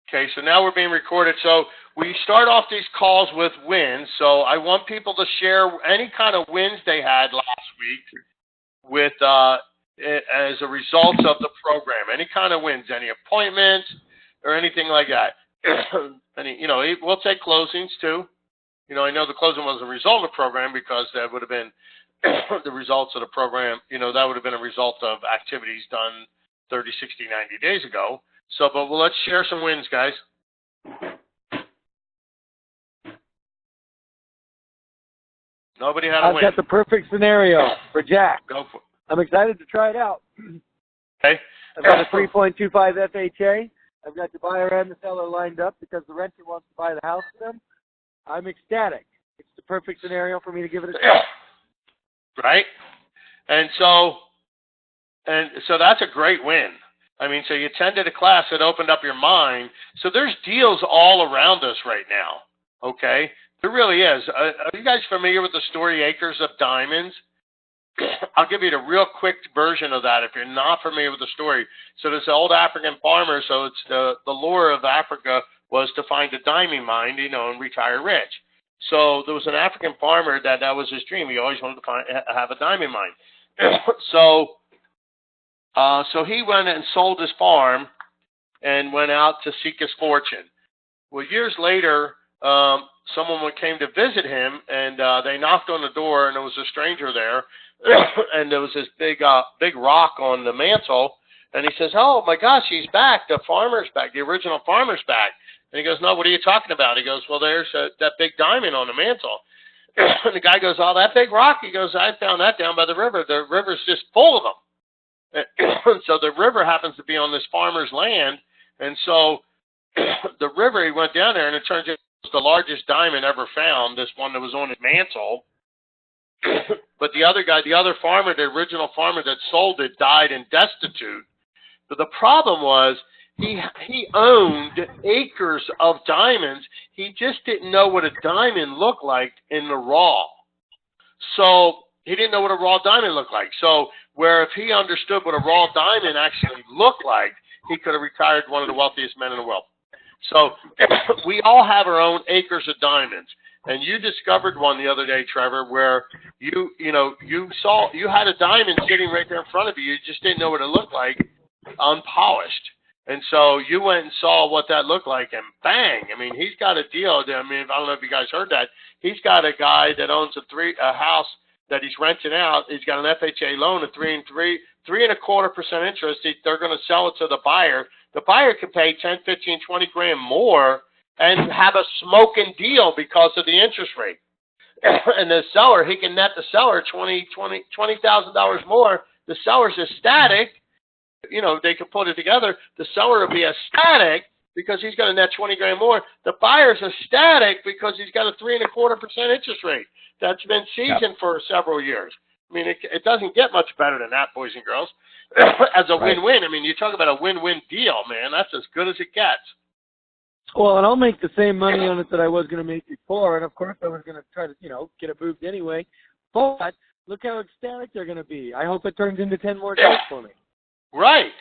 Okay, so now we're being recorded. So we start off these calls with wins. So I want people to share any kind of wins they had last week with as a result of the program. Any kind of wins, any appointments or anything like that. We'll take closings too. I know the closing was a result of the program because that would have been the results of the program. That would have been a result of activities done 30, 60, 90 days ago. So, but let's share some wins, guys. Nobody had a win. I've got the perfect scenario for Jack. Go for it. I'm excited to try it out. Okay. I've got a 3.25 FHA. I've got the buyer and the seller lined up because the renter wants to buy the house with them. I'm ecstatic. It's the perfect scenario for me to give it a try. Right? And so that's a great win. I mean, so you attended a class that opened up your mind. So there's deals all around us right now, okay? There really is. Are you guys familiar with the story Acres of Diamonds? I'll give you the real quick version of that if you're not familiar with the story. So this old African farmer, so it's the lure of Africa was to find a diamond mine, and retire rich. So there was an African farmer that was his dream. He always wanted to have a diamond mine. So he went and sold his farm and went out to seek his fortune. Well, years later, someone came to visit him, and they knocked on the door, and there was a stranger there, and there was this big rock on the mantle, and he says, "Oh my gosh, he's back! The farmer's back! The original farmer's back!" And he goes, "No, what are you talking about?" He goes, "Well, there's that big diamond on the mantle." And the guy goes, "Oh, that big rock?" He goes, "I found that down by the river. The river's just full of them." So the river happens to be on this farmer's land, and so the river, he went down there, and it turns out it was the largest diamond ever found, this one that was on his mantle. But the other guy, the other farmer, the original farmer that sold it, died and destitute. But the problem was he owned acres of diamonds. He just didn't know what a diamond looked like in the raw. So he didn't know what a raw diamond looked like. So where if he understood what a raw diamond actually looked like, he could have retired one of the wealthiest men in the world. So we all have our own acres of diamonds. And you discovered one the other day, Trevor, where you had a diamond sitting right there in front of you. You just didn't know what it looked like, unpolished. And so you went and saw what that looked like, and bang! I mean, he's got a deal. I mean, I don't know if you guys heard that. He's got a guy that owns a house that he's renting out. He's got an FHA loan at 3.25% interest. They're going to sell it to the buyer. The buyer can pay 10, 15, 20 grand more and have a smoking deal because of the interest rate. And the seller, he can net the seller $20,000 more. The seller's ecstatic. They can put it together. The seller will be ecstatic because he's going to net 20 grand more. The buyer's ecstatic because he's got a 3.25% interest rate that's been seasoned for several years. I mean, it doesn't get much better than that, boys and girls, as a win-win. I mean, you talk about a win-win deal, man. That's as good as it gets. Well, and I'll make the same money on it that I was going to make before, and of course I was going to try to, get it moved anyway. But look how ecstatic they're going to be. I hope it turns into 10 more days for me. Right.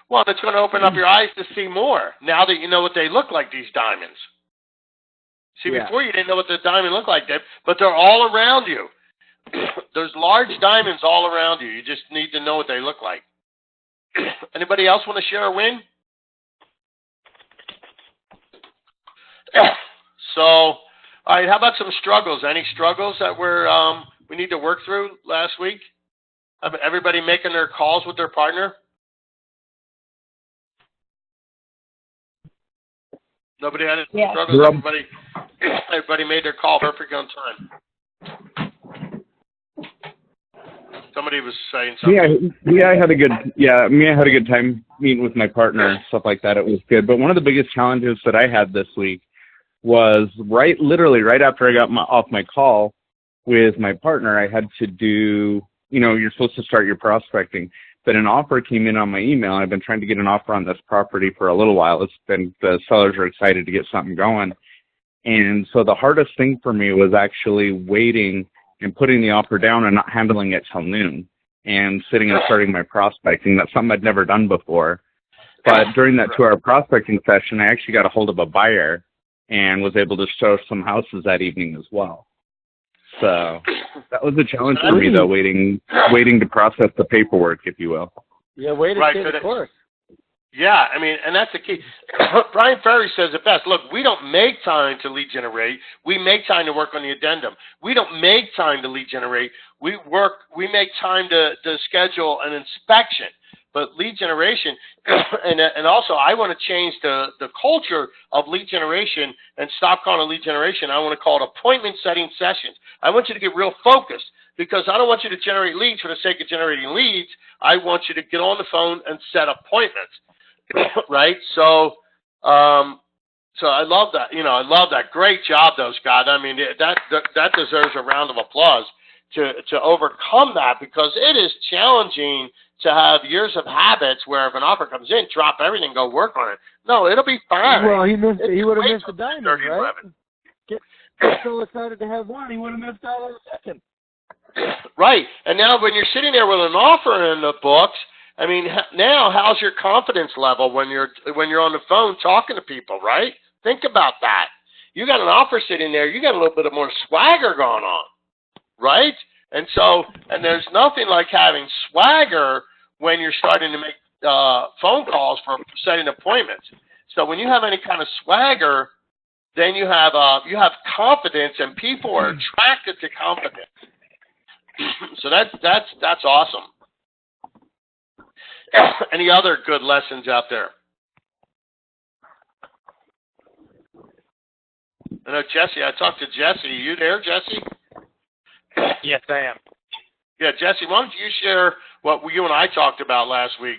Well, it's going to open up your eyes to see more now that you know what they look like, these diamonds. See, before you didn't know what the diamond looked like, but they're all around you. There's large diamonds all around you. You just need to know what they look like. Anybody else want to share a win? So, all right, how about some struggles? Any struggles that we need to work through last week? Everybody making their calls with their partner? Nobody had any struggles? Everybody made their call perfectly on time. Somebody was saying something. I had a good time meeting with my partner and stuff like that. It was good. But one of the biggest challenges that I had this week was literally right after I got off my call with my partner, I had to do, you're supposed to start your prospecting. But an offer came in on my email. I've been trying to get an offer on this property for a little while. The sellers are excited to get something going. And so the hardest thing for me was actually waiting and putting the offer down and not handling it till noon and sitting and starting my prospecting. That's something I'd never done before. But during that 2-hour prospecting session, I actually got a hold of a buyer and was able to show some houses that evening as well. So that was a challenge for me, though, waiting to process the paperwork, if you will. Yeah, way to Right, stay so the course. Yeah, I mean, and that's the key. Brian Ferry says it best. Look, we don't make time to lead generate. We make time to work on the addendum. We don't make time to lead generate. We make time to schedule an inspection. But lead generation, and also I want to change the culture of lead generation and stop calling it lead generation. I want to call it appointment setting sessions. I want you to get real focused because I don't want you to generate leads for the sake of generating leads. I want you to get on the phone and set appointments. Right? So I love that. I love that. Great job, though, Scott. I mean, that deserves a round of applause to overcome that because it is challenging to have years of habits where if an offer comes in, drop everything, go work on it. No, it'll be fine. Well, he would have missed the diamond, right? 30-11. Get so excited to have one, he would have missed out on the second. Right. And now when you're sitting there with an offer in the books, I mean, now how's your confidence level when you're on the phone talking to people, right? Think about that. You got an offer sitting there. You got a little bit of more swagger going on, right? And there's nothing like having swagger when you're starting to make phone calls for setting appointments. So when you have any kind of swagger, then you have confidence, and people are attracted to confidence. So that's awesome. Any other good lessons out there? I know Jesse. I talked to Jesse. You there, Jesse? Yes, I am. Yeah, Jesse, why don't you share what you and I talked about last week?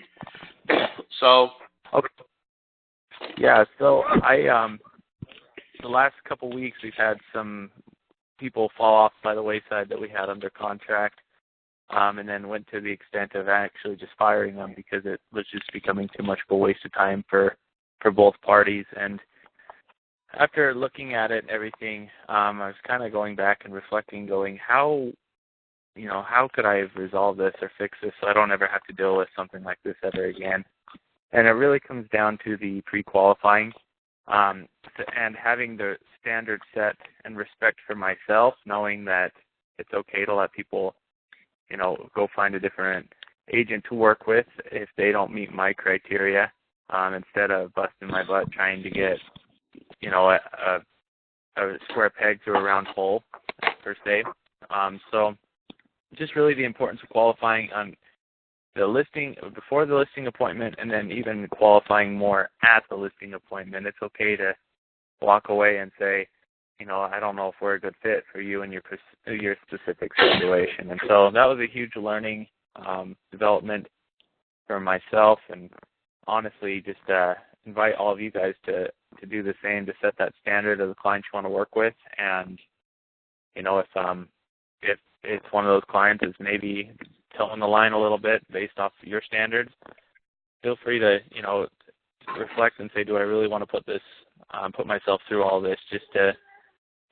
Okay. Yeah, so the last couple weeks we've had some people fall off by the wayside that we had under contract, and then went to the extent of actually just firing them because it was just becoming too much of a waste of time for both parties. And after looking at it and everything, I was kind of going back and reflecting, going, how could I have resolved this or fixed this so I don't ever have to deal with something like this ever again? And it really comes down to the pre-qualifying and having the standard set and respect for myself, knowing that it's okay to let people, go find a different agent to work with if they don't meet my criteria, instead of busting my butt trying to get, a square peg to a round hole, per se. So just really the importance of qualifying on the listing, before the listing appointment, and then even qualifying more at the listing appointment. It's okay to walk away and say, I don't know if we're a good fit for you and your specific situation. And so that was a huge learning development for myself, and honestly just invite all of you guys to do the same, to set that standard of the clients you want to work with. And if it's one of those clients is maybe towing the line a little bit based off your standards, feel free to reflect and say, do I really want to put myself through all this just to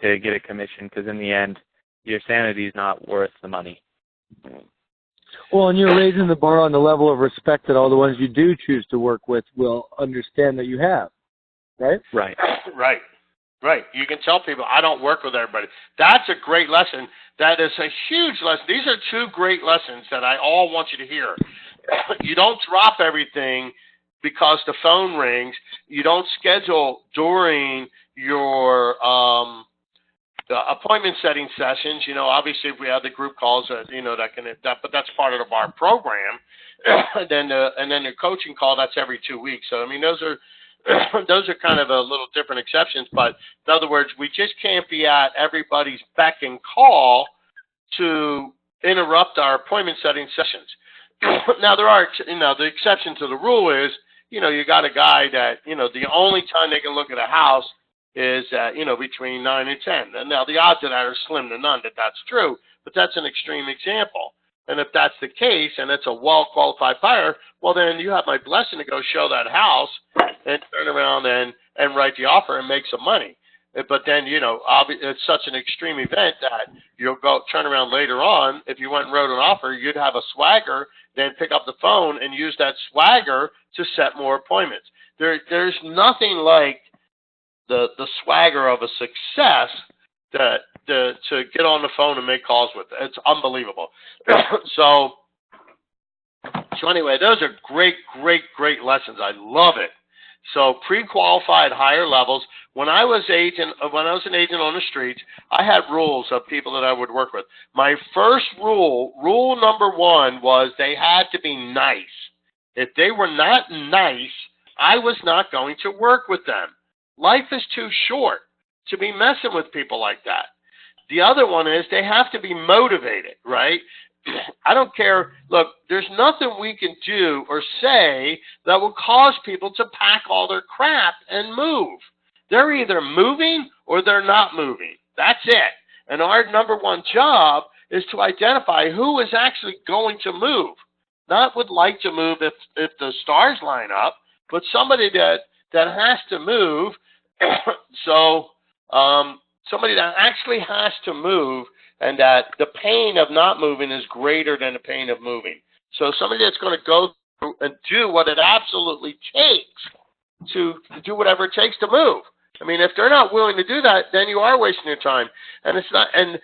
get a commission? Because in the end, your sanity is not worth the money. Well, and you're raising the bar on the level of respect that all the ones you do choose to work with will understand that you have, right? Right. Right. You can tell people, I don't work with everybody. That's a great lesson. That is a huge lesson. These are two great lessons that I all want you to hear. You don't drop everything because the phone rings. You don't schedule during your appointment setting sessions. Obviously if we have the group calls, but that's part of our program. and then the coaching call, that's every 2 weeks. So, those are kind of a little different exceptions, but in other words, we just can't be at everybody's beck and call to interrupt our appointment setting sessions. Now there are, the exception to the rule is, you got a guy that, the only time they can look at a house is, between 9 and 10. And now the odds of that are slim to none that that's true, but that's an extreme example. And if that's the case and it's a well-qualified buyer, well, then you have my blessing to go show that house and turn around and write the offer and make some money. But then, it's such an extreme event that you'll go turn around later on. If you went and wrote an offer, you'd have a swagger, then pick up the phone and use that swagger to set more appointments. There's nothing like the swagger of a success to get on the phone and make calls with. It's unbelievable. So anyway, those are great lessons. I love it. So pre-qualified higher levels. When I was an agent on the streets, I had rules of people that I would work with. My first rule number one, was they had to be nice. If they were not nice, I was not going to work with them. Life is too short to be messing with people like that. The other one is they have to be motivated, right? I don't care. Look, there's nothing we can do or say that will cause people to pack all their crap and move. They're either moving or they're not moving. That's it. And our number one job is to identify who is actually going to move. Not would like to move if the stars line up, but somebody that has to move. So somebody that actually has to move, and that the pain of not moving is greater than the pain of moving. So somebody that's going to go through and do what it absolutely takes to do whatever it takes to move. I mean, if they're not willing to do that, then you are wasting your time. And it's not. And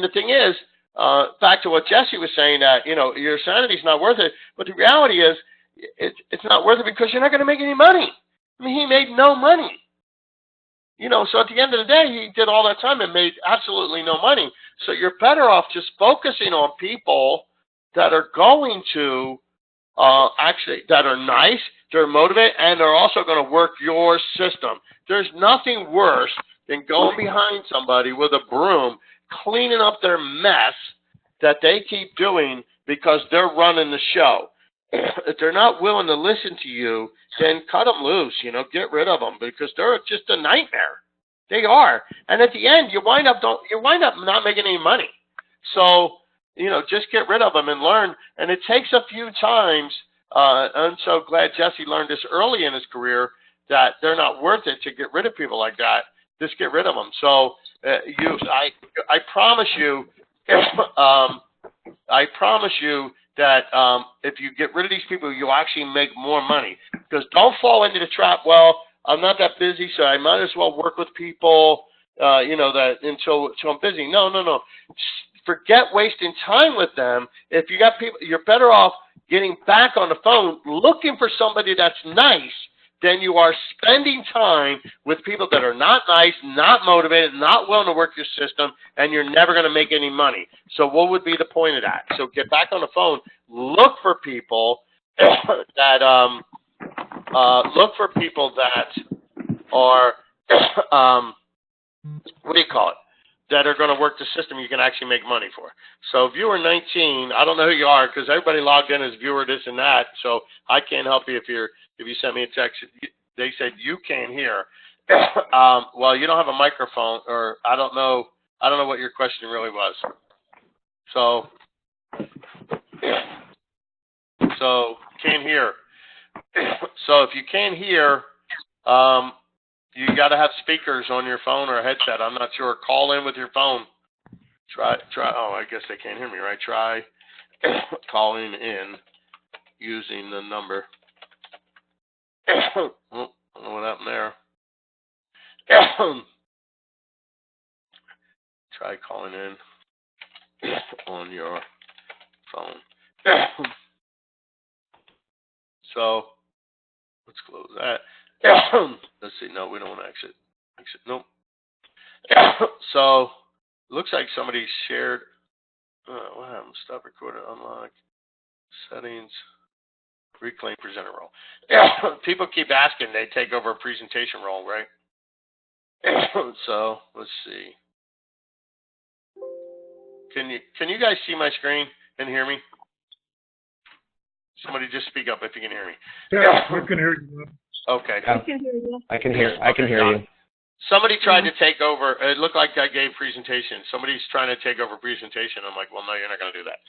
the thing is, back to what Jesse was saying, that your sanity's not worth it. But the reality is, it's not worth it because you're not going to make any money. I mean, he made no money. So at the end of the day, he did all that time and made absolutely no money. So you're better off just focusing on people that are going to that are nice, they're motivated, and they're also going to work your system. There's nothing worse than going behind somebody with a broom, cleaning up their mess that they keep doing because they're running the show. If they're not willing to listen to you, then cut them loose, get rid of them, because they're just a nightmare. They are. And at the end, you wind up not making any money. So, just get rid of them and learn. And it takes a few times. I'm so glad Jesse learned this early in his career, that they're not worth it to get rid of people like that. Just get rid of them. So I promise you, that if you get rid of these people, you'll actually make more money. Because don't fall into the trap, well, I'm not that busy, so I might as well work with people, that until I'm busy. No. Forget wasting time with them. If you got people, you're better off getting back on the phone, looking for somebody that's nice, than you are spending time with people that are not nice, not motivated, not willing to work your system, and you're never going to make any money. So what would be the point of that? So get back on the phone, look for people that are that are going to work the system you can actually make money for. So viewer 19, I don't know who you are because everybody logged in as viewer this and that, so I can't help you if you sent me a text. They said you can't hear. Well, you don't have a microphone, or I don't know what your question really was. So can't hear. So if you can't hear, you got to have speakers on your phone or a headset. I'm not sure. Call in with your phone. Try. Oh, I guess they can't hear me, right? Try calling in using the number. Oh, I don't know what happened there. Try calling in on your phone. So let's close that. Let's see. No, we don't want to exit. Nope. So looks like somebody shared. What happened? Stop recording. Unlock settings. Reclaim presenter role. People keep asking. They take over a presentation role, right? So let's see. Can you guys see my screen and hear me? Somebody just speak up if you can hear me. Yeah, I can hear you. Okay. I can hear you. I can hear you. Somebody tried to take over. It looked like I gave presentation. Somebody's trying to take over presentation. I'm like, well, no, you're not going to do that.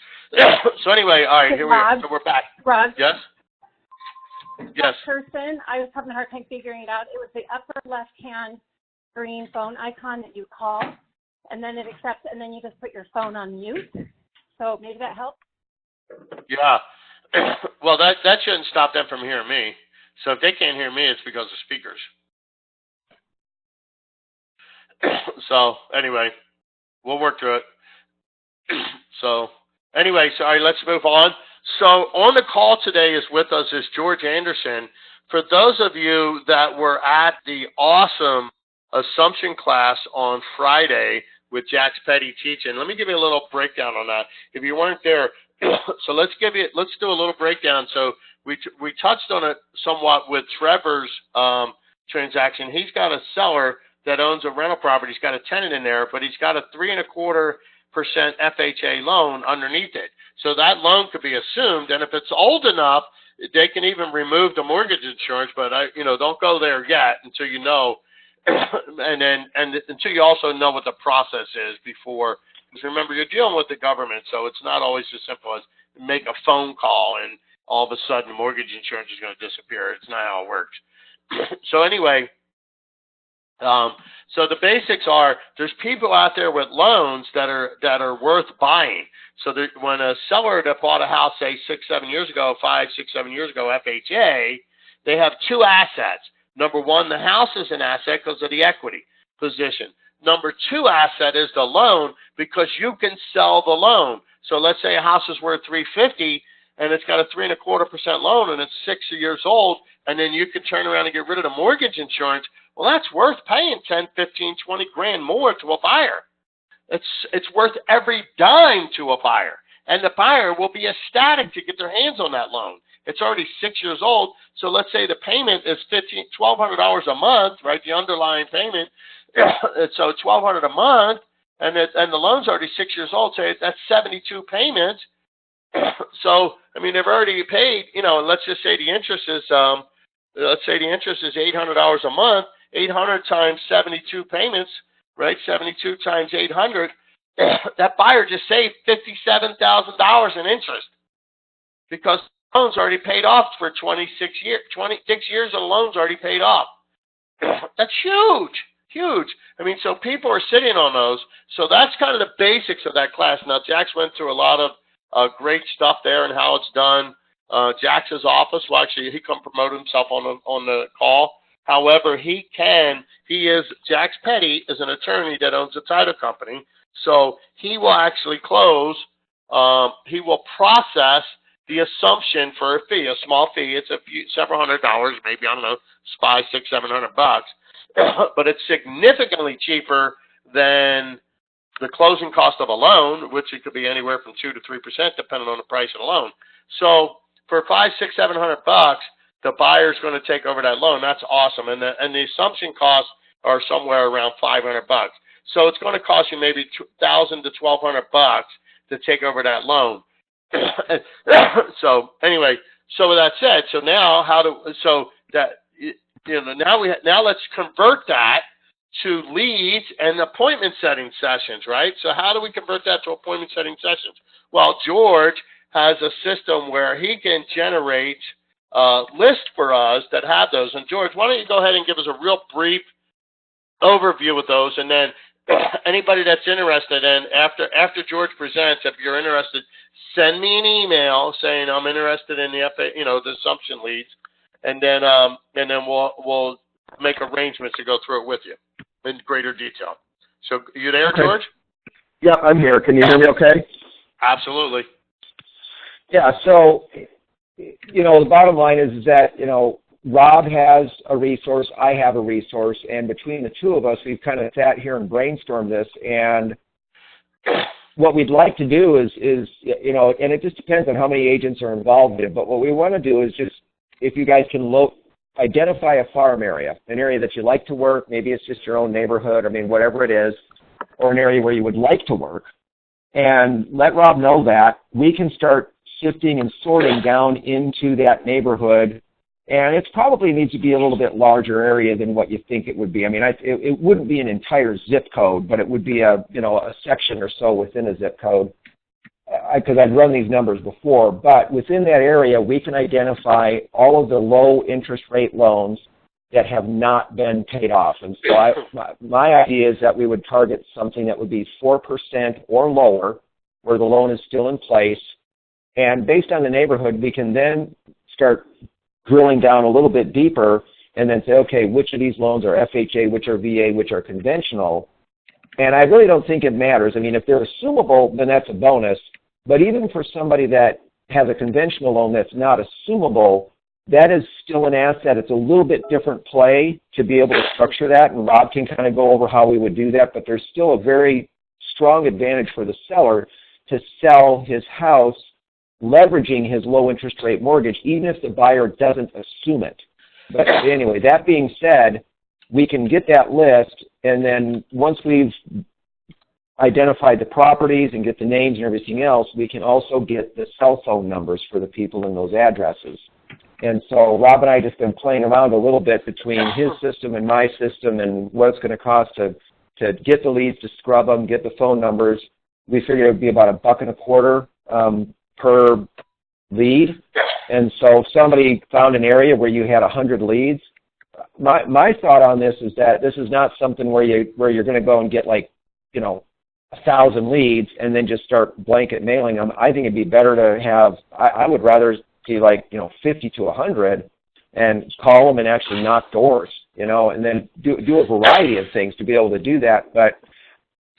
So anyway, all right, here we are. So we're back. Rod. Yes? Yes. That person, I was having a hard time figuring it out. It was the upper left-hand green phone icon that you call, and then it accepts, and then you just put your phone on mute. So maybe that helps. Yeah. Well, that shouldn't stop them from hearing me. So if they can't hear me, it's because of speakers. So anyway, we'll work through it. So anyway, sorry, let's move on. So on the call today with us is George Anderson. For those of you that were at the awesome assumption class on Friday with Jax Petty teaching, let me give you a little breakdown on that. If you weren't there, so let's do a little breakdown. So we touched on it somewhat with Trevor's transaction. He's got a seller that owns a rental property. He's got a tenant in there, but he's got a 3.25% FHA loan underneath it. So that loan could be assumed, and if it's old enough, they can even remove the mortgage insurance. But don't go there yet until you know, and until you also know what the process is before. Because remember, you're dealing with the government, so it's not always as simple as make a phone call and all of a sudden mortgage insurance is going to disappear. It's not how it works. So anyway. So the basics are there's people out there with loans that are worth buying. So when a seller that bought a house, say 5, 6, 7 years ago, FHA, they have two assets. Number one, the house is an asset because of the equity position. Number two asset is the loan because you can sell the loan. So let's say a house is worth $350 and it's got a 3.25% loan and it's 6 years old, and then you can turn around and get rid of the mortgage insurance. Well, that's worth paying 10, 15, 20 grand more to a buyer. It's worth every dime to a buyer. And the buyer will be ecstatic to get their hands on that loan. It's already 6 years old. So let's say the payment is $1,200 a month, right? The underlying payment. So $1,200 a month, and the loan's already 6 years old. So that's 72 payments. So, I mean, they've already paid, and let's just say the interest is, $800 a month. 800 times 72 payments, right? 72 times 800. That buyer just saved $57,000 in interest because the loan's already paid off for 26 years. 26 years of the loan's already paid off. That's huge. I mean, so people are sitting on those. So that's kind of the basics of that class. Now, Jax went through a lot of great stuff there and how it's done. Jax's office, well, actually, he can promote himself on the call. However, Jax Petty is an attorney that owns a title company. So he will actually close, he will process the assumption for a fee, a small fee. It's several $100s, maybe, I don't know, $500, $600, $700. But it's significantly cheaper than the closing cost of a loan, which it could be anywhere from 2 to 3%, depending on the price of the loan. So for $500, $600, $700, the buyer's going to take over that loan. That's awesome. And the assumption costs are somewhere around $500. So it's going to cost you maybe $1,000 to $1,200 to take over that loan. So anyway, so with that said, so now now let's convert that to leads and appointment setting sessions, right? So how do we convert that to appointment setting sessions? Well, George has a system where he can generate lists for us that have those. And George, why don't you go ahead and give us a real brief overview of those, and then anybody that's interested, and after George presents, if you're interested, send me an email saying I'm interested in the assumption leads, and then we'll make arrangements to go through it with you in greater detail. So, you there, George? Yeah, I'm here. Can you hear me okay? Absolutely. Yeah, so, the bottom line is that, Rob has a resource, I have a resource, and between the two of us, we've kind of sat here and brainstormed this, and what we'd like to do is and it just depends on how many agents are involved in it, but what we want to do is just, if you guys can identify a farm area, an area that you like to work, maybe it's just your own neighborhood, whatever it is, or an area where you would like to work, and let Rob know that, we can start sifting and sorting down into that neighborhood. And it probably needs to be a little bit larger area than what you think it would be. It wouldn't be an entire zip code, but it would be a section or so within a zip code, because I've run these numbers before. But within that area, we can identify all of the low interest rate loans that have not been paid off. And so my idea is that we would target something that would be 4% or lower where the loan is still in place. And based on the neighborhood, we can then start drilling down a little bit deeper and then say, okay, which of these loans are FHA, which are VA, which are conventional. And I really don't think it matters. I mean, if they're assumable, then that's a bonus. But even for somebody that has a conventional loan that's not assumable, that is still an asset. It's a little bit different play to be able to structure that, and Rob can kind of go over how we would do that, but there's still a very strong advantage for the seller to sell his house leveraging his low interest rate mortgage, even if the buyer doesn't assume it. But anyway, that being said, we can get that list, and then once we've identified the properties and get the names and everything else, we can also get the cell phone numbers for the people in those addresses. And so Rob and I just been playing around a little bit between his system and my system and what it's going to cost to get the leads, to scrub them, get the phone numbers. We figured it would be about $1.25 per lead. And so if somebody found an area where you had 100 leads, my thought on this is that this is not something where you're going to go and get 1,000 leads and then just start blanket mailing them. I think it'd be better to have, I would rather see 50 to 100 and call them and actually knock doors, and then do a variety of things to be able to do that. But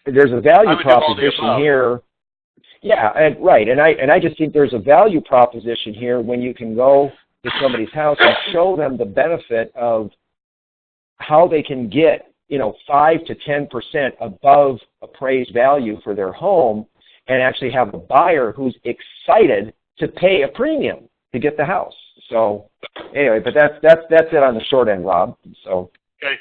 there's a value proposition here. Yeah, right. And I just think there's a value proposition here when you can go to somebody's house and show them the benefit of how they can get 5 to 10% above appraised value for their home, and actually have a buyer who's excited to pay a premium to get the house. So anyway, but that's it on the short end, Rob. So okay,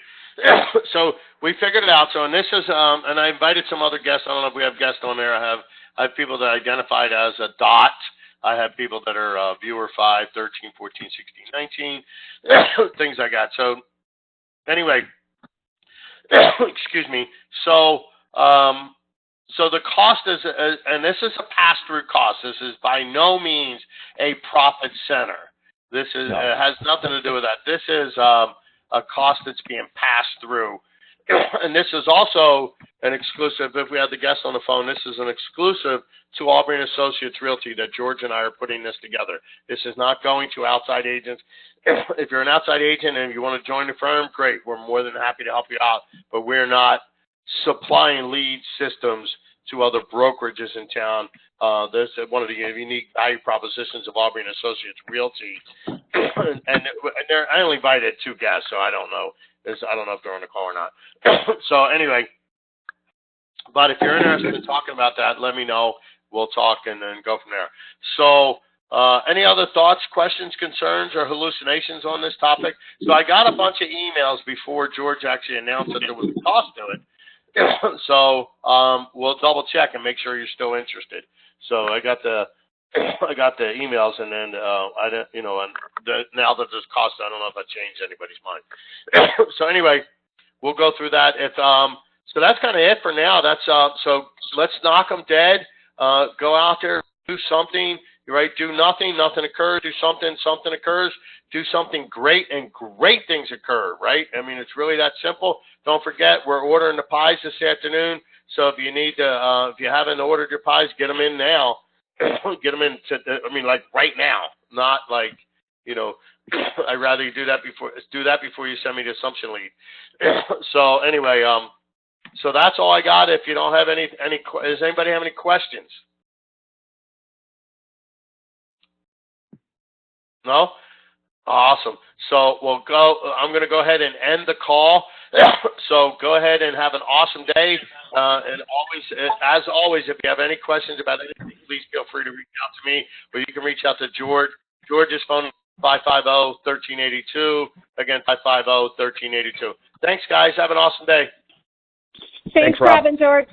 so we figured it out. So and this is and I invited some other guests. I don't know if we have guests on there. I have people that I identified as a dot. I have people that are viewer 5, 13, 14, 16, 19, things like that. So anyway, excuse me. So so the cost is, and this is a pass-through cost. This is by no means a profit center. This is it has nothing to do with that. This is a cost that's being passed through. And this is also an exclusive. If we had the guest on the phone, this is an exclusive to Aubrey & Associates Realty that George and I are putting this together. This is not going to outside agents. If you're an outside agent and you want to join the firm, great. We're more than happy to help you out. But we're not supplying lead systems to other brokerages in town. There's one of the unique value propositions of Aubrey & Associates Realty. and I only invited 2 guests, so I don't know. I don't know if they're on the call or not. So anyway, but if you're interested in talking about that, let me know. We'll talk and then go from there. So any other thoughts, questions, concerns, or hallucinations on this topic? So I got a bunch of emails before George actually announced that there was a cost to it. So we'll double check and make sure you're still interested. So I got the emails, and then now that there's cost, I don't know if that changed anybody's mind. So anyway, we'll go through that. So that's kind of it for now. That's so let's knock them dead. Go out there, do something. Right? Do nothing, nothing occurs. Do something, something occurs. Do something great, and great things occur. Right? I mean, it's really that simple. Don't forget, we're ordering the pies this afternoon. So if you need to, if you haven't ordered your pies, get them in now. Get them in. Like right now, not like, I'd rather you do that before you send me the assumption lead. So anyway, so that's all I got. If you don't have any, does anybody have any questions? No? Awesome. So I'm going to go ahead and end the call. So go ahead and have an awesome day. And as always, if you have any questions about anything, please feel free to reach out to me, or you can reach out to George. George's phone, 550-1382. Again, 550-1382. Thanks, guys. Have an awesome day. Thanks, Rob and George.